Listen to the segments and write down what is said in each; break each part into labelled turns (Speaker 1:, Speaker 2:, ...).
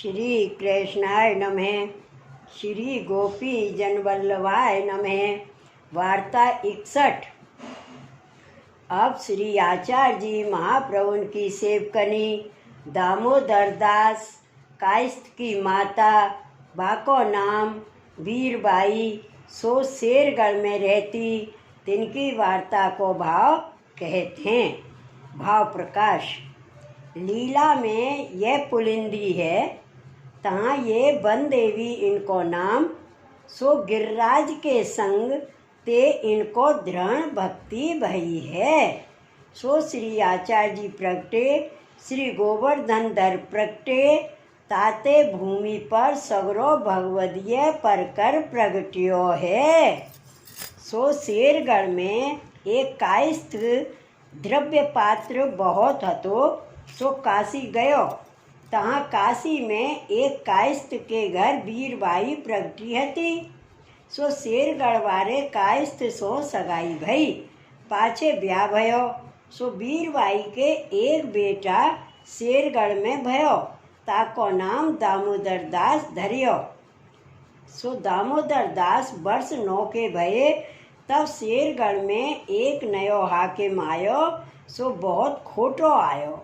Speaker 1: श्री कृष्णाय नमः। श्री गोपी जनवल्लभाय नमः। वार्ता 61। अब श्री आचार्य जी महाप्रभु की सेवकनी दामोदर दास कायस्थ की माता बाको नाम वीरबाई सो शेरगढ़ में रहती, तिनकी वार्ता को भाव कहते हैं। भाव प्रकाश। लीला में यह पुलिंदी है, तहाँ ये वन देवी इनको नाम, सो गिरिराज के संग ते इनको दृढ़ भक्ति भई है। सो श्री आचार्य जी प्रगटे, श्री गोवर्धन धर प्रगटे, ताते भूमि पर सगरो भगवदीय परकर प्रगट्यो है। सो शेरगढ़ में एक कायस्थ द्रव्य पात्र बहुत हतो, सो काशी गयो। तहाँ काशी में एक कायस्थ के घर वीरबाई प्रगटी हती। सो शेरगढ़ वाले कायस्थ सो सगाई भई, पाछे ब्याह भयो। सो वीरबाई के एक बेटा शेरगढ़ में भयो, ताको नाम दामोदर दास धरियो। सो दामोदर दास वर्ष 9 के भये, तब शेरगढ़ में एक नयो हाकिम आयो, सो बहुत खोटो आयो।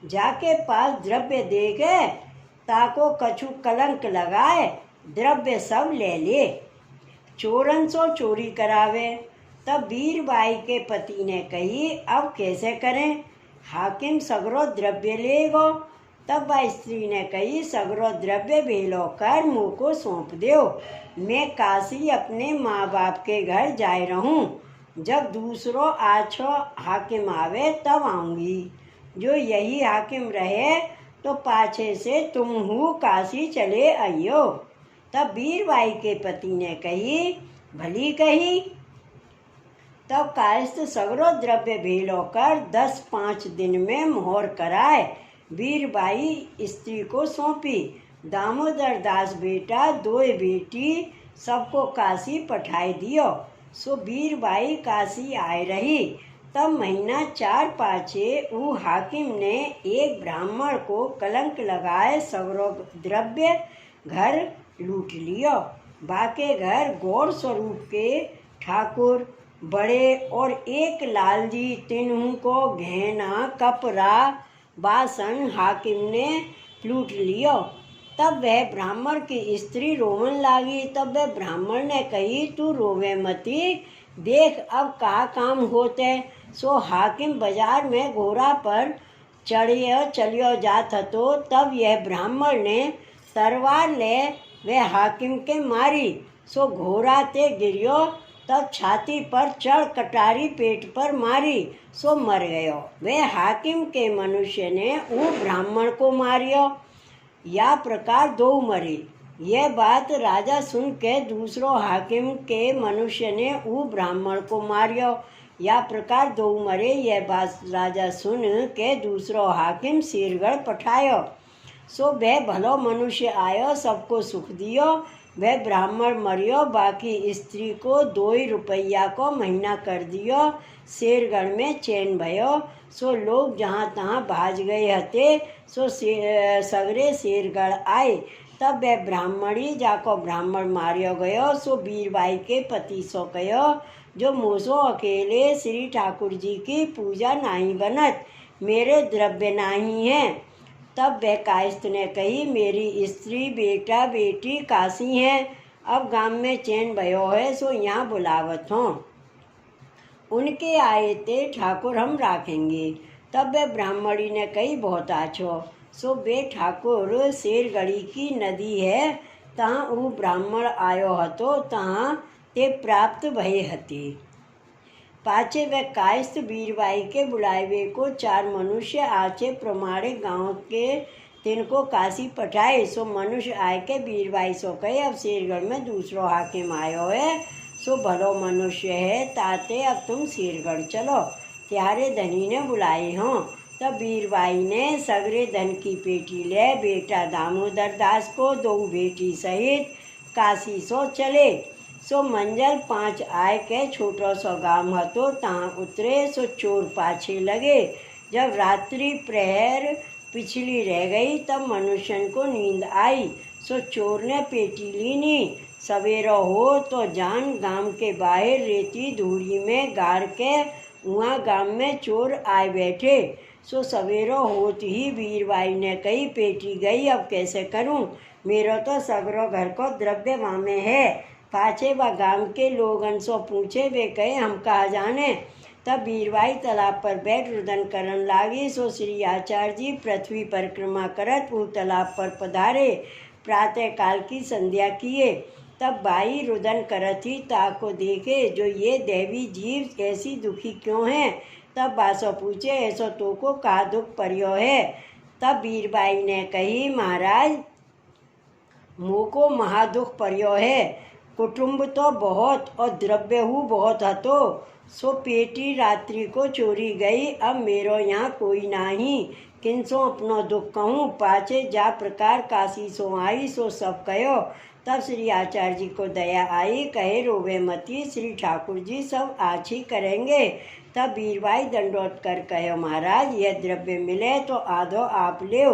Speaker 1: जाके पास द्रव्य देके ताको कछु कलंक लगाए, द्रव्य सब ले ले। चोरन सो चोरी करावे। तब वीरबाई के पति ने कही, अब कैसे करें, हाकिम सगरो द्रव्य लेगो। तब वह स्त्री ने कही, सगरो द्रव्य भेलो कर मुँह को सौंप दो, मैं काशी अपने माँ बाप के घर जाए रहूं। जब दूसरो आछो हाकिम आवे तब आऊंगी। जो यही हाकिम रहे तो पाछे से तुम हूँ काशी चले आइयो। तब वीरबाई के पति ने कही, भली कही। तब कायस्थ सगरो द्रव्य भेलो कर 10-5 दिन में मोहर कराए वीरबाई स्त्री को सौंपी। दामोदर दास बेटा 2 बेटी सबको काशी पठाए दियो। सो वीरबाई काशी आए रही। तब महीना 4 पाछे ऊ हाकिम ने एक ब्राह्मण को कलंक लगाए सगरो द्रव्य घर लूट लियो। बाके घर गौर स्वरूप के ठाकुर बड़े और एक लालजी, तिन्हू को गहना कपड़ा बासन हाकिम ने लूट लियो। तब वह ब्राह्मण की स्त्री रोवन लागी। तब वह ब्राह्मण ने कही, तू रोवे मती, देख अब का काम होते। सो हाकिम बाजार में घोड़ा पर चलियो जात हतो। तब यह ब्राह्मण ने तलवार ले वह हाकिम के मारी। सो घोड़ा ते गिरियो। तब छाती पर चढ़ कटारी पेट पर मारी, सो मर गयो। वह हाकिम के मनुष्य ने वो ब्राह्मण को मारियो। या प्रकार 2 मरी। यह बात राजा सुन के दूसरो हाकिम के मनुष्य ने वो ब्राह्मण को मारियो। या प्रकार 2 मरे। यह बात राजा सुन के दूसरो हाकिम शेरगढ़ पठायो। सो वह भलो मनुष्य आयो, सबको सुख दियो। वह ब्राह्मण मरियो। बाकी स्त्री को 2 रुपया को महीना कर दियो। शेरगढ़ में चैन भयो। सो लोग जहाँ तहाँ भाज गए हते, सो सगरे शेरगढ़ आए। तब वह ब्राह्मणी जाको ब्राह्मण मारियो गयो। सो वीरबाई के पति सो कयो, जो मोसो अकेले श्री ठाकुर जी की पूजा नहीं बनत, मेरे द्रव्य नहीं है। तब वह कायस्थ ने कही, मेरी स्त्री बेटा बेटी काशी हैं, अब गांव में चैन भयो है, सो यहाँ बुलावत हों। उनके आए ते ठाकुर हम राखेंगे। तब वह ब्राह्मणी ने कही, बहुत आछो। सो वे ठाकुर शेरगढ़ी की नदी है, तहाँ वो ब्राह्मण आयो हतो, तहाँ ते प्राप्त भये हते। पाछे वह कायस्थ वीरबाई के बुलावे को 4 मनुष्य आचे प्रमाणे गांव के तिनको काशी पठाए। सो मनुष्य आए के वीरबाई सो कहे, अब शेरगढ़ में दूसरो हाकिम आयो है, सो भलो मनुष्य है, ताते अब तुम शेरगढ़ चलो, त्यारे धनी ने बुलाए हों। तब वीरबाई ने सगरे धन की पेटी ले बेटा दामोदर दास को 2 बेटी सहित काशी सो चले। सो मंजल 5 आय के छोटो सो गाम हतो, तहाँ उतरे। सो चोर पाछे लगे। जब रात्रि प्रहर पिछली रह गई। तब मनुष्य को नींद आई, सो चोर ने पेटी लीनी। सवेरा हो तो जान गांव के बाहर रेती धूड़ी में गाड़ के वहाँ गांव में चोर आए बैठे। सो सवेरा होत ही वीरबाई ने कही, पेटी गई, अब कैसे करूं? मेरो तो सगरो घर को द्रव्य वामे है। पाछे व गांव के लोगन सो पूछे, वे कहे हम कहा जाने। तब वीरबाई तालाब पर बैठ रुदन करन लागी। सो श्री आचार्य जी पृथ्वी परिक्रमा करत वो तालाब पर पधारे। प्रातः काल की संध्या किए। तब बाई रुदन करत ही ताको देखे, जो ये देवी जीव ऐसी दुखी क्यों है? तब बासो पूछे, ऐसो तो को का दुख पर्यो है? तब वीरबाई ने कही, महाराज मोको महादुख पर्यो है। कुटुंब तो बहुत और द्रव्य हु बहुत हतो। सो पेटी रात्रि को चोरी गई, अब मेरो यहाँ कोई नाही। किनसो अपनो दुख कहूँ, पाछे जा प्रकार काशी सो आई, सो सब कहो। तब श्री आचार्य जी को दया आई, कहे रोवे मती, श्री ठाकुर जी सब आज ही करेंगे। तब वीरबाई दंडोत कर कहो, महाराज यह द्रव्य मिले तो आधो आप ले,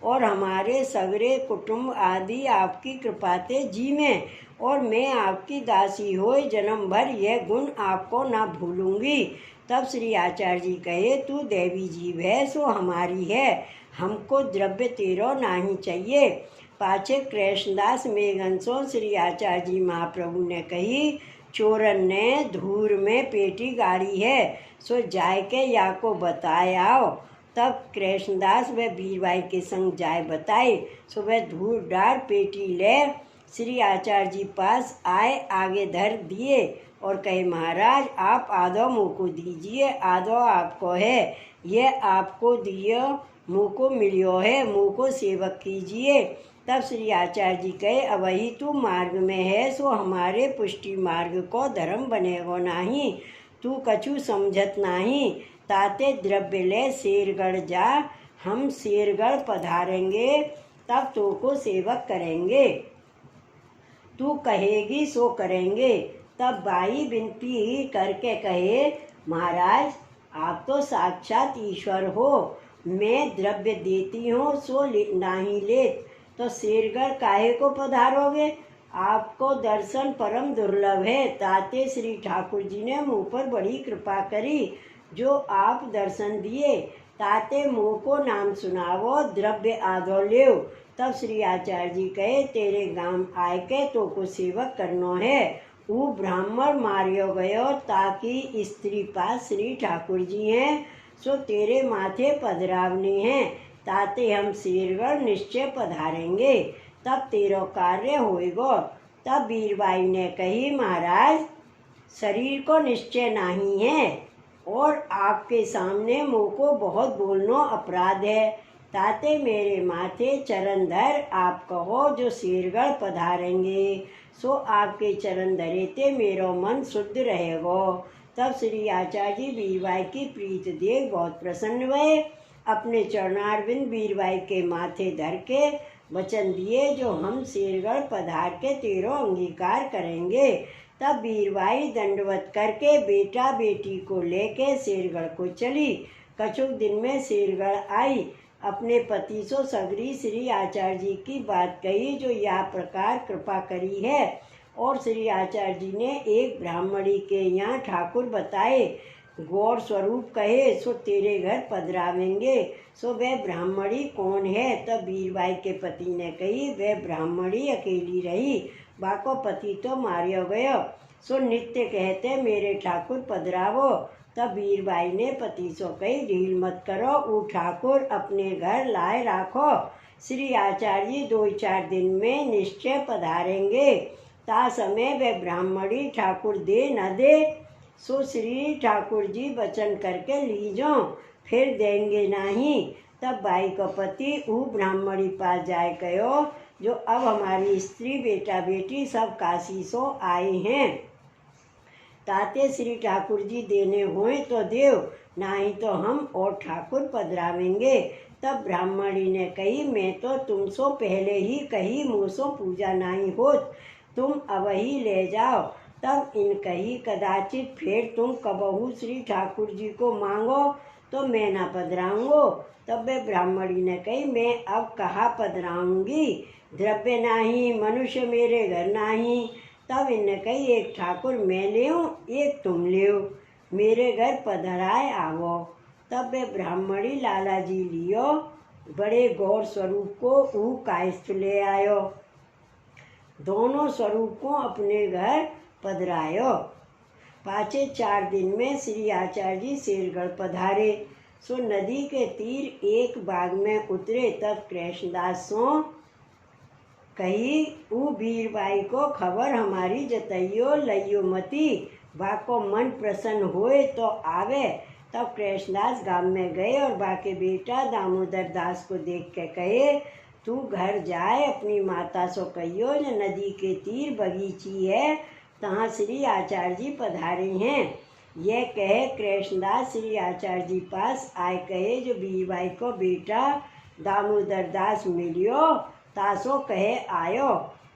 Speaker 1: और हमारे सगरे कुटुंब आदि आपकी कृपाते जीवें, और मैं आपकी दासी होए जन्म भर यह गुण आपको ना भूलूंगी। तब श्री आचार्य जी कहे, तू देवी जीव है सो हमारी है, हमको द्रव्य तेरो नहीं चाहिए। पाछे कृष्णदास मेघनसो श्री आचार्य जी महाप्रभु ने कही, चोरन ने धूर में पेटी गाड़ी है, सो जाय के या को बताए आओ। तब कृष्णदास व वीरबाई के संग जाय बताए। सो वह धूर डार पेटी ले श्री आचार्य जी पास आए, आगे धर दिए और कहे, महाराज आप आधो मुँह को दीजिए, आधो आपको है। यह आपको दिए मुँह को मिलियो है, मुँह को सेवक कीजिए। तब श्री आचार्य जी कहे, अब ही तू मार्ग में है, सो हमारे पुष्टि मार्ग को धर्म बनेगो नहीं। तू कछु समझत नहीं। ताते द्रव्य ले शेरगढ़ जा, हम शेरगढ़ पधारेंगे, तब तो को सेवक करेंगे। तू कहेगी सो करेंगे। तब बाई विनती करके कहे, महाराज आप तो साक्षात ईश्वर हो, मैं द्रव्य देती हूँ सो नहीं लेत, तो शेरगढ़ काहे को पधारोगे? आपको दर्शन परम दुर्लभ है। ताते श्री ठाकुर जी ने मुँह पर बड़ी कृपा करी, जो आप दर्शन दिए। ताते मुँह को नाम सुनावो, द्रव्य आधो लेव। तब श्री आचार्य जी कहे, तेरे गांव आए के तो को सेवक करनो है। वो ब्राह्मण मारियो गयो, ताकि स्त्री पास श्री ठाकुर जी हैं, सो तेरे माथे पधरावनी है। ताते हम शेरगढ़ निश्चय पधारेंगे, तब तेरो कार्य होएगो। तब वीरबाई ने कही, महाराज शरीर को निश्चय नहीं है, और आपके सामने मुँह को बहुत बोलना अपराध है। ताते मेरे माथे चरण धर, आप कहो जो शेरगढ़ पधारेंगे, सो आपके चरण धरे ते मेरो मन शुद्ध रहेगो। तब श्री आचार्य जी वीरबाई की प्रीत देख बहुत प्रसन्न हुए। अपने चरणारविंद वीरबाई के माथे धर के वचन दिए, जो हम शेरगढ़ पधार के तेरो अंगीकार करेंगे। तब वीरबाई दंडवत करके बेटा बेटी को लेके शेरगढ़ को चली। कछुक दिन में शेरगढ़ आई, अपने पति सो सगरी श्री आचार्य जी की बात कही, जो यह प्रकार कृपा करी है। और श्री आचार्य जी ने एक ब्राह्मणी के यहाँ ठाकुर बताए, गौर स्वरूप कहे, सो तेरे घर पधरावेंगे। सो वह ब्राह्मणी कौन है? तब वीरबाई के पति ने कही, वह ब्राह्मणी अकेली रही, बाको पति तो मारियो गयो। सो नित्य कहते, मेरे ठाकुर पधरावो। तब वीरबाई ने पति सो कही, ढील मत करो, वो ठाकुर अपने घर लाए राखो। श्री आचार्य जी 2-4 दिन में निश्चय पधारेंगे। ता समय वह ब्राह्मणी ठाकुर दे न दे, सो श्री ठाकुर जी वचन करके लीजो, फिर देंगे नहीं। तब बाई को पति ऊ ब्राह्मणी पास जाए कहो, जो अब हमारी स्त्री बेटा बेटी सब काशी सो आए हैं, ताते श्री ठाकुर जी देने होए तो देव, नहीं तो हम और ठाकुर पधरावेंगे। तब ब्राह्मणी ने कही, मैं तो तुम सो पहले ही कही, मुँह सो पूजा नहीं होत, तुम अब ही ले जाओ। तब इन कही, कदाचित फिर तुम कबहू श्री ठाकुर जी को मांगो तो मैं ना पधराऊंगो। तब वे ब्राह्मणी ने कही, मैं अब कहाँ पधराऊंगी, द्रव्य नाही, मनुष्य मेरे घर नाही। तब इनने कही, एक ठाकुर मैं ले एक तुम ले, मेरे घर पधराए आवो। तब वे ब्राह्मणी लाला जी लियो बड़े गौर स्वरूप को ऊ कायस्थ ले आयो। दोनों स्वरूप को अपने घर पधरायो। पाछे 4 दिन में श्री आचार्य जी शेरगढ़ पधारे। सो नदी के तीर एक बाग में उतरे। तब कृष्णदास सो कही, ऊ बीरबाई को खबर हमारी जतइयो लइयो मती, बाको मन प्रसन्न होए तो आवे। तब कृष्णदास गांव में गए और बाके बेटा दामोदर दास को देख के कहे, तू घर जाए अपनी माता सो कहियो जो नदी के तीर बगीची है, तहाँ श्री आचार्य जी पधारे हैं। यह कहे कृष्णदास श्री आचार्य जी पास आए। कहे, जो बीरबाई को बेटा दामोदर दास मिलियो, तासो कहे आयो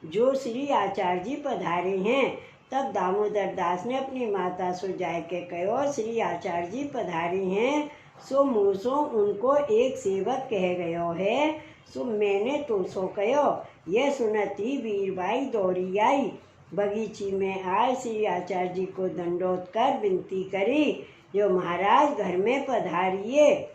Speaker 1: जो श्री आचार्य जी पधारे हैं। तब दामोदर दास ने अपनी माता सो जाय के कहो, श्री आचार्य जी पधारे हैं, सो मुँह सो उनको एक सेवक कह गयो है, सो मैंने तो सो कहो। यह सुनती बीरबाई दौड़ी आई, बगीची में आए श्री आचार्य जी को दंडोत कर विनती करी, जो महाराज घर में पधारिए,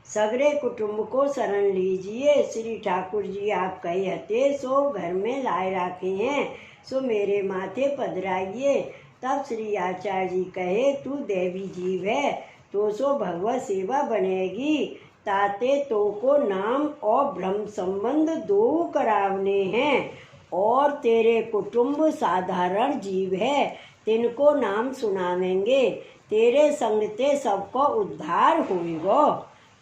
Speaker 1: सगरे कुटुंब को शरण लीजिए। श्री ठाकुर जी आप कही हते सो घर में लाए रखे हैं, सो मेरे माथे पधराइए। तब श्री आचार्य जी कहे, तू देवी जीव है, तो सो भगवत सेवा बनेगी। ताते तो को नाम और ब्रह्म संबंध दो करावने हैं, और तेरे कुटुंब साधारण जीव है, तिनको नाम सुनावेंगे। तेरे संग ते सबको उद्धार होएगो।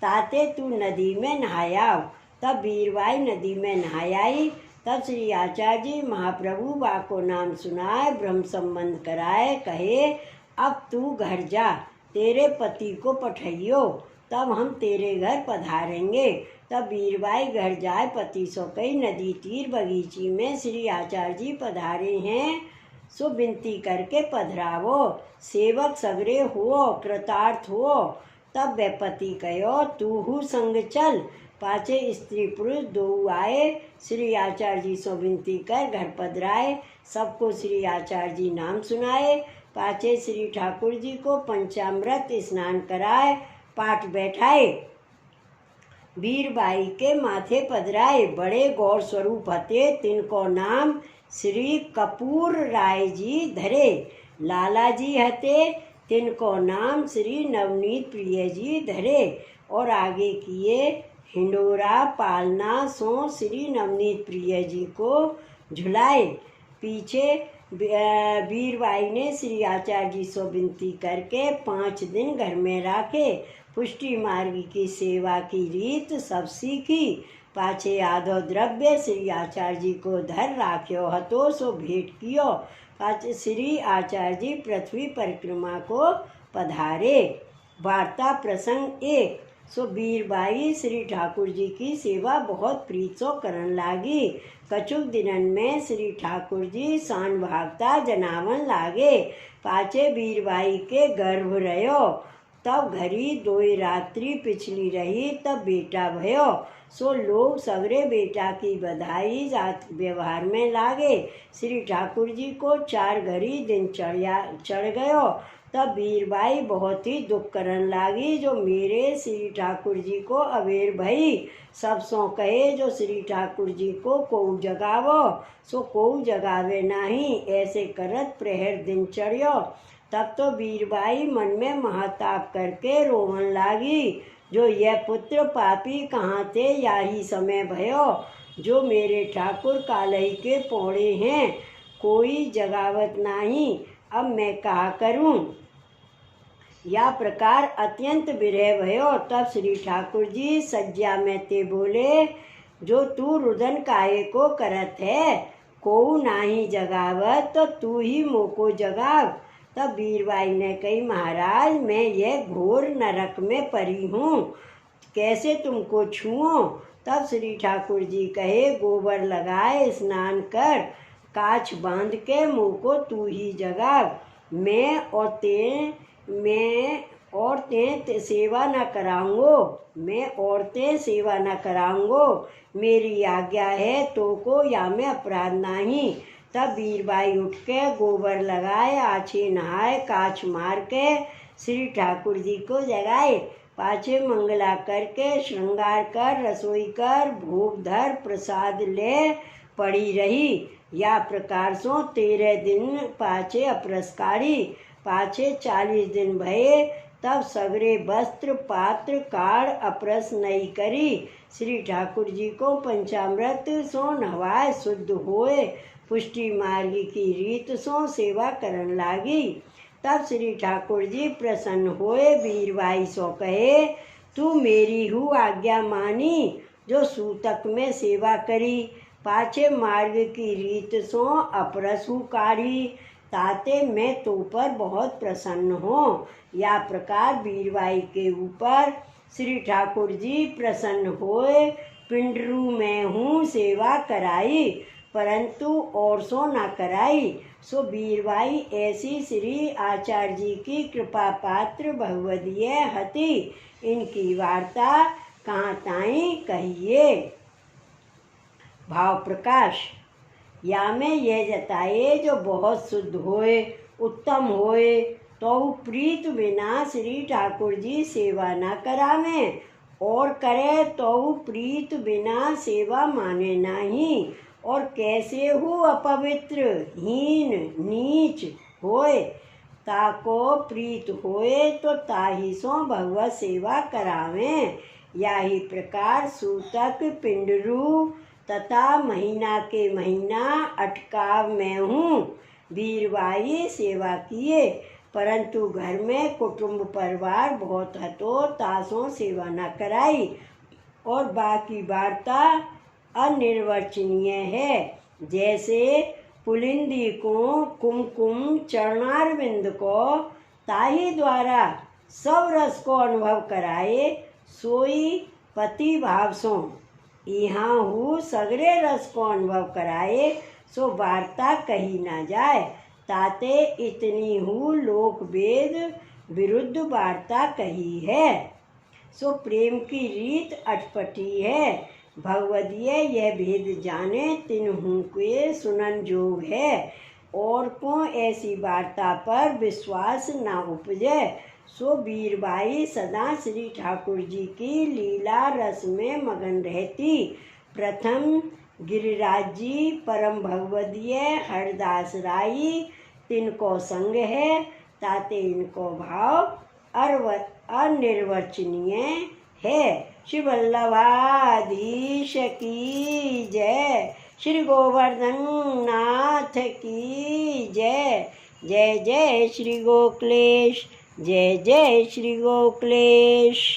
Speaker 1: ताते तू नदी में नहायाव। तब बीरबाई नदी में नहायाई। तब श्री आचार्य जी महाप्रभु बा को नाम सुनाए, ब्रह्म संबंध कराए। कहे, अब तू घर जा, तेरे पति को पठाइयो, तब हम तेरे घर पधारेंगे। तब बीरबाई घर जाए, पति सो कही, नदी तीर बगीची में श्री आचार्य जी पधारे हैं, सो विनती करके पधरावो। सेवक सगरे हो, कृतार्थ हो। तब वे पति कहो, तू संग चल। पाछे स्त्री पुरुष दो आए, श्री आचार्य जी सो विनती कर घर पधराए। सबको श्री आचार्य जी नाम सुनाए। पाछे श्री ठाकुर जी को पंचामृत स्नान कराए, पाठ बैठाए, बीरबाई के माथे पधराए। बड़े गौर स्वरूप हते, तिनको नाम श्री कपूर राय जी धरे। लाला जी हते, तिनको नाम श्री नवनीत प्रिय जी धरे। और आगे किए हिंडोरा पालना सो श्री नवनीत प्रिय जी को झुलाए। पीछे बीरबाई ने श्री आचार्य जी सो विनती करके 5 दिन घर में राखे। पुष्टि मार्ग की सेवा की रीत सब सीखी। पाछे आधो द्रव्य श्री आचार्य जी को धर राख्यो हतो, सो भेंट कियो। पाछे श्री आचार्य जी पृथ्वी परिक्रमा को पधारे। वार्ता प्रसंग 1। सो बीरबाई श्री ठाकुर जी की सेवा बहुत प्रीत सो करन लागी। कछुक दिनन में श्री ठाकुर जी शान भागता जनावन लागे। पाछे बीरबाई के गर्भ रहो, तब घरी 2 रात्रि पिछली रही, तब बेटा भयो। सो लोग सगरे बेटा की बधाई जात व्यवहार में लागे। श्री ठाकुर जी को 4 घड़ी दिन चढ़ गयो। तब बीरबाई बहुत ही दुख करन लागी, जो मेरे श्री ठाकुर जी को अबेर भई। सब सो कहे, जो श्री ठाकुर जी को कोऊ जगावो, सो कोऊ जगावे नहीं। ऐसे करत प्रहर दिन चढ़ियो। तब तो बीरबाई मन में महाताप करके रोवन लागी, जो यह पुत्र पापी कहाँ थे, याही समय भयो, जो मेरे ठाकुर कालही के पौड़े हैं, कोई जगावत नहीं। अब मैं कहा करूं। या प्रकार अत्यंत विरह भयो। तब श्री ठाकुर जी सज्जा में ते बोले, जो तू रुदन काहे को करत है, कोऊ नाही जगावत, तो तू ही मोको जगाव। तब बीरबाई ने कही, महाराज मैं यह घोर नरक में पड़ी हूँ, कैसे तुमको छुओ। तब श्री ठाकुर जी कहे, गोबर लगाए स्नान कर, काछ बांध के मुँह को तू ही जगाव। मैं औरतें सेवा न कराऊंगो, मैं औरतें सेवा न कराऊंगो, मेरी आज्ञा है तो को या में अपराध नहीं। तब वीरबाई उठ के गोबर लगाए, आछे नहाए, काछ मार के श्री ठाकुर जी को जगाए, पाछे मंगला करके श्रृंगार कर रसोई कर भोग धर प्रसाद ले पड़ी रही। या प्रकार सो 13 दिन पाछे अपरसकारी, पाछे 40 दिन भये, तब सगरे वस्त्र पात्र काढ़ अपरस नहीं करी। श्री ठाकुर जी को पंचामृत सो नहवाए शुद्ध होए, पुष्टि मार्ग की रीत सो सेवा करन लागी। तब श्री ठाकुर जी प्रसन्न होए, वीरबाई सो कहे, तू मेरी हु आज्ञा मानी जो सूतक में सेवा करी, पाछे मार्ग की रीत सो अपरस हु काढ़ी, ताते मैं तो पर बहुत प्रसन्न हूँ। या प्रकार वीरबाई के ऊपर श्री ठाकुर जी प्रसन्न होए, पिंडरू में हूँ सेवा कराई, परंतु और सो न कराई। सो वीरबाई ऐसी श्री आचार्य जी की कृपा पात्र भगवदीय हति। इनकी वार्ता कहाँ ताई कहिए। भाव प्रकाश। या में यह जताए जो बहुत शुद्ध होए, उत्तम होए, तो प्रीत बिना श्री ठाकुर जी सेवा न करावे, और करे तो प्रीत बिना सेवा माने नहीं। और कैसे हो अपवित्र हीन नीच होए, ताको प्रीत होए तो ताही सो भगवत सेवा करावे। या ही प्रकार सूतक पिंडरू तथा महीना के महीना अटकाव में हूँ वीरबाई सेवा किए, परंतु घर में कुटुंब परिवार बहुत हतो, तासों सेवा न कराई। और बाकी वार्ता अनिर्वचनीय है। जैसे पुलिंदी को कुमकुम चरणारविंद को ताही द्वारा सब रस को अनुभव कराए, सोई पति भाव सो यहाँ हूँ सगरे रस को अनुभव कराए, सो वार्ता कही न जाए। ताते इतनी हूँ लोक वेद विरुद्ध वार्ता कही है। सो प्रेम की रीत अटपटी है, भगवदीय यह भेद जाने तिन्हू के सुनन जोग है। और को ऐसी वार्ता पर विश्वास न उपजे। सो वीरबाई सदा श्री ठाकुर जी की लीला रस में मगन रहती। प्रथम गिरिराज जी परम भगवदीय हरदास राई तिनको संग है, ताते इनको भाव अनिर्वचनीय है। श्री वल्लभाधीश की जय, श्री गोवर्धन नाथ की जय। जय जय श्री गोकुलेश, जय जय श्री गोकुलेश।